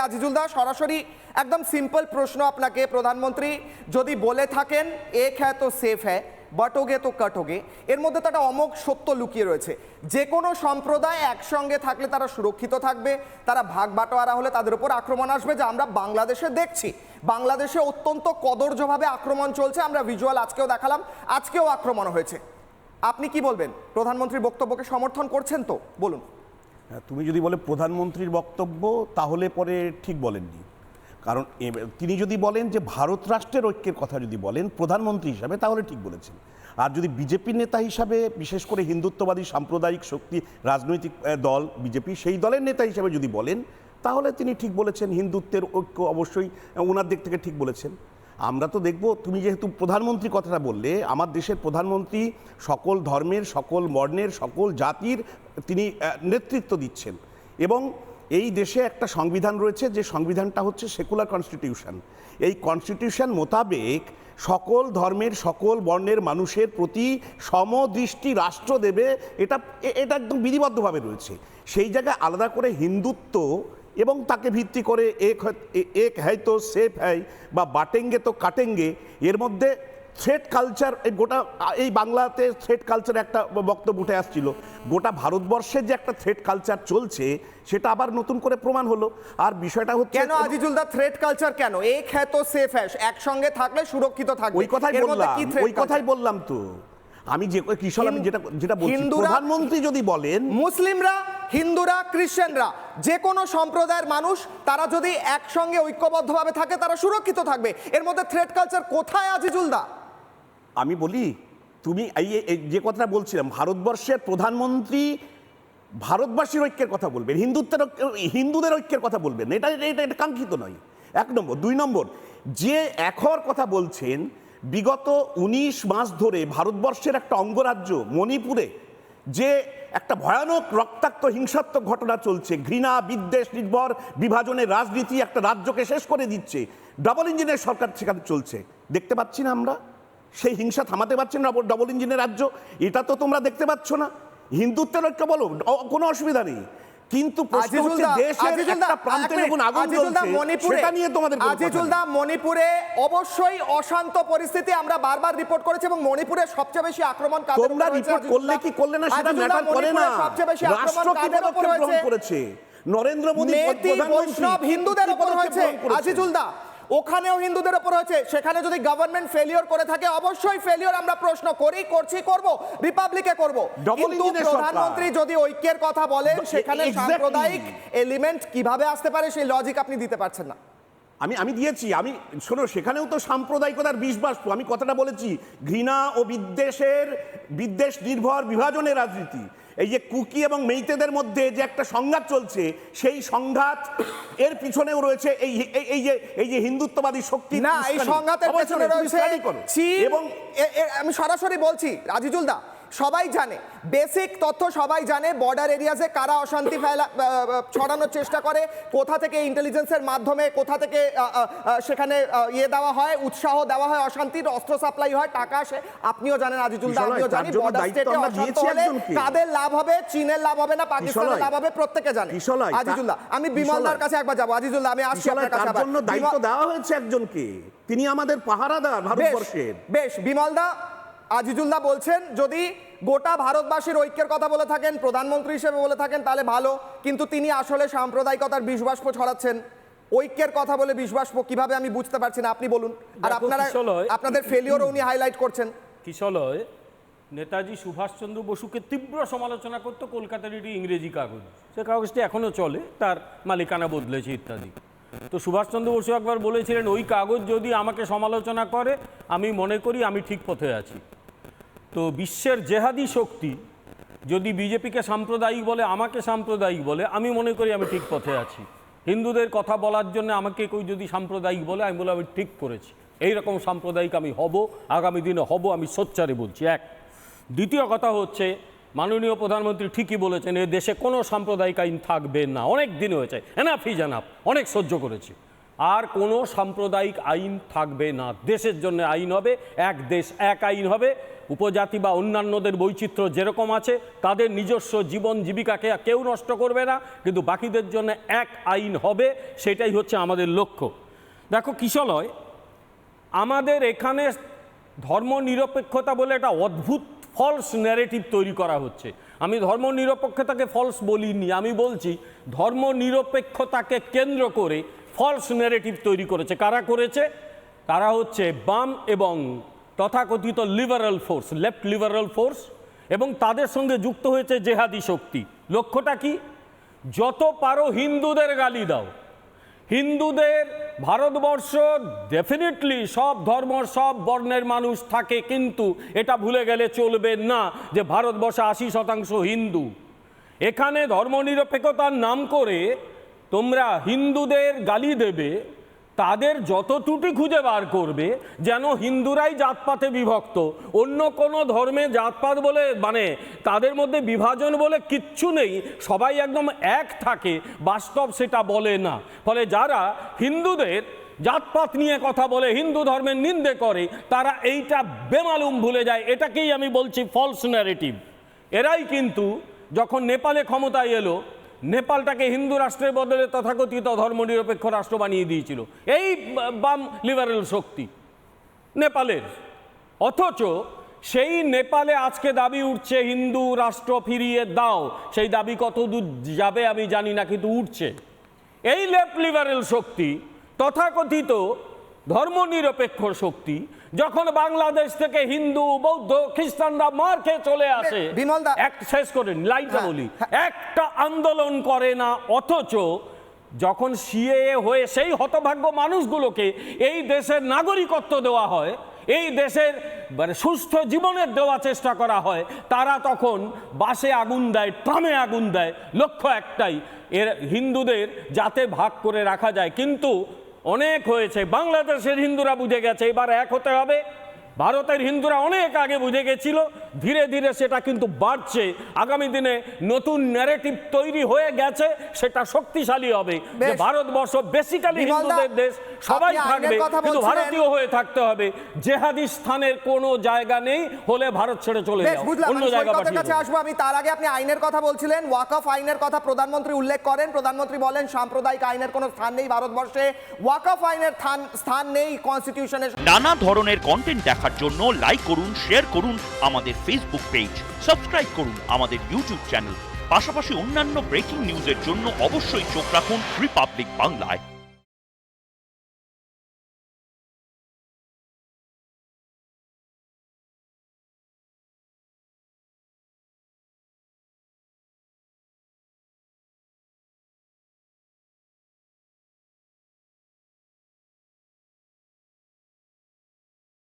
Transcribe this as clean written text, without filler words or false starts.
আজিজুল দা, সরাসরি একদম সিম্পল প্রশ্ন আপনাকে। প্রধানমন্ত্রী যদি বলে থাকেন এক হ্যায় তো সেফ হ্যায়, বটোগে তো কাটোগে, এর মধ্যে তো একটা অমোঘ সত্য লুকিয়ে রয়েছে। যে কোনো সম্প্রদায় একসঙ্গে থাকলে তারা সুরক্ষিত থাকবে, তারা ভাগ বাটোয়ারা হলে তাদের উপর আক্রমণ আসবে, যা আমরা বাংলাদেশে দেখছি। বাংলাদেশে অত্যন্ত কদর্যভাবে আক্রমণ চলছে, আমরা ভিজুয়াল আজকেও দেখালাম, আজকেও আক্রমণ হয়েছে। আপনি কি বলবেন? প্রধানমন্ত্রীর বক্তব্যকে সমর্থন করছেন তো? বলুন। তুমি যদি বলে প্রধানমন্ত্রীর বক্তব্য, তাহলে পরে ঠিক বলেননি। কারণ তিনি যদি বলেন যে ভারত রাষ্ট্রের ঐক্যের কথা যদি বলেন প্রধানমন্ত্রী হিসাবে, তাহলে ঠিক বলেছেন। আর যদি বিজেপির নেতা হিসাবে, বিশেষ করে হিন্দুত্ববাদী সাম্প্রদায়িক শক্তি রাজনৈতিক দল বিজেপি, সেই দলের নেতা হিসাবে যদি বলেন, তাহলে তিনি ঠিক বলেছেন। হিন্দুত্বের ঐক্য অবশ্যই ওনার দিক থেকে ঠিক বলেছেন। আমরা তো দেখব, তুমি যেহেতু প্রধানমন্ত্রী কথাটা বললে, আমার দেশের প্রধানমন্ত্রী সকল ধর্মের, সকল বর্ণের, সকল জাতির তিনি নেতৃত্ব দিচ্ছেন। এবং এই দেশে একটা সংবিধান রয়েছে, যে সংবিধানটা হচ্ছে সেকুলার কনস্টিটিউশন। এই কনস্টিটিউশন মোতাবেক সকল ধর্মের, সকল বর্ণের মানুষের প্রতি সমদৃষ্টি রাষ্ট্র দেবে, এটা একদম বিধিবদ্ধভাবে রয়েছে। সেই জায়গায় আলাদা করে হিন্দুত্ব এবং তাকে ভিত্তি করে এক হ্যায় তো সেফ হ্যায় বা বাটেঙ্গে তো কাটেঙ্গে, এর মধ্যে থ্রেট কালচার, গোটা এই বাংলাতে থ্রেট কালচার একটা বক্তব্য উঠে আসছিল। গোটা ভারতবর্ষের যে একটা থ্রেট কালচার চলছে, সেটা আবার নতুন করে প্রমাণ হলো। আর বিষয়টা হচ্ছে কেন আজিজুল দা থ্রেট কালচার কেন? এক হ্যায় তো সেফ হ্যায়, একসঙ্গে থাকলে সুরক্ষিত থাকবে, ওই কথাই বললাম তো আমি, যে কিশোর আমি যেটা বলছি, প্রধানমন্ত্রী যদি বলেন মুসলিমরা, হিন্দুরা, খ্রিস্টানরা, যে কোনো সম্প্রদায়ের মানুষ, তারা যদি একসঙ্গে ঐক্যবদ্ধভাবে থাকে তারা সুরক্ষিত থাকবে, এর মধ্যে থ্রেট কালচার কোথায় আজিজুল দা? আমি বলি, তুমি এই যে কথাটা বলছিলাম, ভারতবর্ষের প্রধানমন্ত্রী ভারতবাসীর ঐক্যের কথা বলবেন, হিন্দুদের ঐক্যের কথা বলবেন, এটা কাঙ্ক্ষিত নয়, 1 নম্বর। 2 নম্বর, যে একর কথা বলছেন, বিগত 19 মাস ধরে ভারতবর্ষের একটা অঙ্গরাজ্য মণিপুরে যে একটা ভয়ানক রক্তাক্ত হিংসাত্মক ঘটনা চলছে, ঘৃণা, বিদ্বেষ নির্ভর বিভাজনের রাজনীতি একটা রাজ্যকে শেষ করে দিচ্ছে, ডাবল ইঞ্জিনের সরকার সেখানে চলছে, দেখতে পাচ্ছি না আমরা? সেই হিংসা থামাতে পারছেন না ডবল ইঞ্জিনের রাজ্য, এটা তো তোমরা দেখতে পাচ্ছ না? হিন্দুত্বের ঐক্য বলো, কোনো অসুবিধা নেই, কিন্তু মণিপুরে অবশ্যই অশান্ত পরিস্থিতি আমরা বারবার রিপোর্ট করেছি, এবং মণিপুরে সবচেয়ে বেশি আক্রমণ তোমরা রিপোর্ট করলে কি করলে না সেটা ম্যাটার করে না, সবচেয়ে বেশি রাষ্ট্র কি পদক্ষেপ গ্রহণ করেছে? নরেন্দ্র মোদী বৈষ্ণব হিন্দুদের উপর হয়েছে আজিজুল দা, ওখানেও হিন্দুদের উপর হয়েছে। সেখানে যদি গভর্নমেন্ট ফেলিওর করে থাকে, অবশ্যই ফেলিওর আমরা প্রশ্ন করব, রিপাবলিকে করব, কিন্তু প্রধানমন্ত্রী যদি ঐক্যের কথা বলেন, সেখানে সাম্প্রদায়িক এলিমেন্ট কিভাবে আসতে পারে সেই লজিক আপনি দিতে পারছেন না। আমি দিয়েছি, আমি শোনো, সেখানেও তো সাম্প্রদায়িকতার বিষবাষ্প, আমি কথাটা বলেছি, ঘৃণা ও বিদ্বেষ নির্ভর বিভাজনের রাজনীতি, এই যে কুকি এবং মেইতেদের মধ্যে যে একটা সংঘাত চলছে, সেই সংঘাত এর পিছনেও রয়েছে এই যে হিন্দুত্ববাদী শক্তি। না, এই সংঘাতের পেছনে রয়েছে এবং আমি সরাসরি বলছি আজিজুল দা, সবাই জানে, বেসিক তথ্য সবাই জানে, বর্ডার এরিয়াজে কারা অশান্তি ছড়ানোর চেষ্টা করে, কোথা থেকে ইন্টেলিজেন্সের মাধ্যমে, কোথা থেকে সেখানে দেওয়া হয়, উৎসাহ দেওয়া হয়, অশান্তির অস্ত্র সাপ্লাই হয়, টাকা আসে, আপনিও জানেন আজিজুল দা, আমিও জানি। বর্ডার স্টেটে অশান্ত হলে কাদের লাভ হবে? চীনের লাভ হবে না পাকিস্তানের লাভ হবে? প্রত্যেকে জানে। আজিজুল দা, আমি বিমলদার কাছে একবার যাবো। আজিজুল দা, আমি আসছি আপনার কাছে। তার জন্য দায়িত্ব দেওয়া হয়েছে একজনকে, তিনি আমাদের পাহারাদার ভারতবর্ষের। বেশ, বিমলদা, আজিজুল দা বলছেন যদি গোটা ভারতবাসীর ঐক্যের কথা বলে থাকেন, প্রধানমন্ত্রী হিসেবে বলে থাকেন, তাহলে ভালো, কিন্তু তিনি আসলে সাম্প্রদায়িকতার বিষবাষ্প ছড়াচ্ছেন। ঐক্যের কথা বলে বিষবাষ্প কিভাবে আমি বুঝতে পারছি না, আপনি বলুন। আর আপনাদের ফেলিওরও উনি হাইলাইট করছেন। কিশলয় নেতাজি সুভাষচন্দ্র বসুকে তীব্র সমালোচনা করতো কলকাতার একটি ইংরেজি কাগজ, সে কাগজটি এখনও চলে, তার মালিকানা বদলেছে ইত্যাদি। তো সুভাষচন্দ্র বসু একবার বলেছিলেন, ওই কাগজ যদি আমাকে সমালোচনা করে, আমি মনে করি আমি ঠিক পথে আছি। তো বিশ্বের জেহাদি শক্তি যদি বিজেপিকে সাম্প্রদায়িক বলে, আমাকে সাম্প্রদায়িক বলে, আমি মনে করি আমি ঠিক পথে আছি। হিন্দুদের কথা বলার জন্য আমাকে কেউ যদি সাম্প্রদায়িক বলে, আমি বলে আমি ঠিক করেছি, এইরকম সাম্প্রদায়িক আমি হব, আগামী দিনে হব, আমি সোচ্চারে বলছি। এক। দ্বিতীয় কথা হচ্ছে, মাননীয় প্রধানমন্ত্রী ঠিকই বলেছেন, এ দেশে কোনো সাম্প্রদায়িক আইন থাকবে না, অনেক দিন হয়েছে, এনাফ ইজ এনাফ, অনেক সহ্য করেছি। আর কোনো সাম্প্রদায়িক আইন থাকবে না। দেশের জন্য আইন হবে এক দেশ এক আইন হবে। উপজাতি বা অন্যান্যদের বৈচিত্র্য যেরকম আছে, তাদের নিজস্ব জীবন জীবিকাকে কেউ নষ্ট করবে না, কিন্তু বাকিদের জন্য এক আইন হবে, সেটাই হচ্ছে আমাদের লক্ষ্য। দেখো কিশলয়, আমাদের এখানে ধর্মনিরপেক্ষতা বলে একটা অদ্ভুত ফলস ন্যারেটিভ তৈরি করা হচ্ছে। আমি ধর্মনিরপেক্ষতাকে ফলস বলিনি, আমি বলছি ধর্মনিরপেক্ষতাকে কেন্দ্র করে ফলস ন্যারেটিভ তৈরি করেছে। কারা করেছে? তারা হচ্ছে বাম এবং তথাকথিত liberal force, left liberal force, এবং তাদের সঙ্গে যুক্ত হয়েছে জেহাদি শক্তি। লক্ষ্যটা কি? যত পারো হিন্দুদের গালি দাও। হিন্দুদের ভারতবর্ষ ডেফিনেটলি সব ধর্ম সব বর্ণের মানুষ থাকে, কিন্তু এটা ভুলে গেলে চলবে না যে ভারতবর্ষে 80% হিন্দু। এখানে ধর্মনিরপেক্ষতার নাম করে তোমরা হিন্দুদের গালি দেবে, তাদের যত ত্রুটি খুঁজে বার করবে, যেন হিন্দুরাই জাতপাতে বিভক্ত, অন্য কোনো ধর্মে জাতপাত বলে মানে তাদের মধ্যে বিভাজন বলে কিচ্ছু নেই, সবাই একদম এক থাকে, বাস্তব সেটা বলে না। ফলে যারা হিন্দুদের জাতপাত নিয়ে কথা বলে, হিন্দু ধর্মের নিন্দে করে, তারা এইটা বেমালুম ভুলে যায়। এটাকেই আমি বলছি ফলস ন্যারেটিভ। এরাই কিন্তু যখন নেপালে ক্ষমতায় এলো, নেপালটাকে হিন্দু রাষ্ট্রের বদলে তথাকথিত ধর্মনিরপেক্ষ রাষ্ট্র বানিয়ে দিয়েছিল এই বাম লিবারেল শক্তি নেপালের। অথচ সেই নেপালে আজকে দাবি উঠছে হিন্দু রাষ্ট্র ফিরিয়ে দাও। সেই দাবি কত দূর যাবে আমি জানি না, কিন্তু উঠছে। এই লেফট লিবারেল শক্তি, তথাকথিত ধর্মনিরপেক্ষ শক্তি, যখন বাংলাদেশ থেকে হিন্দু বৌদ্ধ খ্রিস্টানরা মার খেয়ে চলে আসে, বিমলদা শেষ করে লাইনটা বলি, একটা আন্দোলন করে না, অথচ যখন সিএএ হয়ে সেই হতভাগ্য মানুষগুলোকে এই দেশের নাগরিকত্ব দেওয়া হয়, এই দেশের মানে সুস্থ জীবনের দেওয়া চেষ্টা করা হয়, তারা তখন বাসে আগুন দেয়, ট্রামে আগুন দেয়। লক্ষ্য একটাই, এর হিন্দুদের যাতে ভাগ করে রাখা যায়। কিন্তু অনেক হয়েছে, বাংলাদেশের হিন্দুরা বুঝে গেছে এবার এক হতে হবে। ভারতের হিন্দুরা অনেক আগে বুঝে গেছিল, ধীরে ধীরে সেটা কিন্তু বাড়ছে। আগামী দিনে নতুন ন্যারেটিভ তৈরি হয়ে গেছে, সেটা শক্তিশালী হবে যে ভারতবর্ষ বেসিক্যালি হিন্দুদের দেশ, সবাই থাকবে, কিন্তু ভারতীয় হয়ে থাকতে হবে। জেহাদি স্থানের কোনো জায়গা নেই, হলে ভারত ছেড়ে চলে যাও, অন্য জায়গা পাঠিয়ে আসবো। আমি তার আগে আপনি আইনের কথা বলছিলেন, ওয়াকফ আইনের কথা প্রধানমন্ত্রী উল্লেখ করেন। প্রধানমন্ত্রী বলেন সাম্প্রদায়িক আইনের কোনো স্থান নেই ভারতবর্ষে, ওয়াকফ আইনের স্থান নেই কনস্টিটিউশনে। নানা ধরনের কন্টেন্ট দেখার জন্য লাইক করুন, শেয়ার করুন আমাদের ফেসবুক পেজ, সাবস্ক্রাইব করুন আমাদের ইউটিউব চ্যানেল। পাশাপাশি অন্যান্য ব্রেকিং নিউজের জন্য অবশ্যই চোখ রাখুন রিপাবলিক বাংলায়।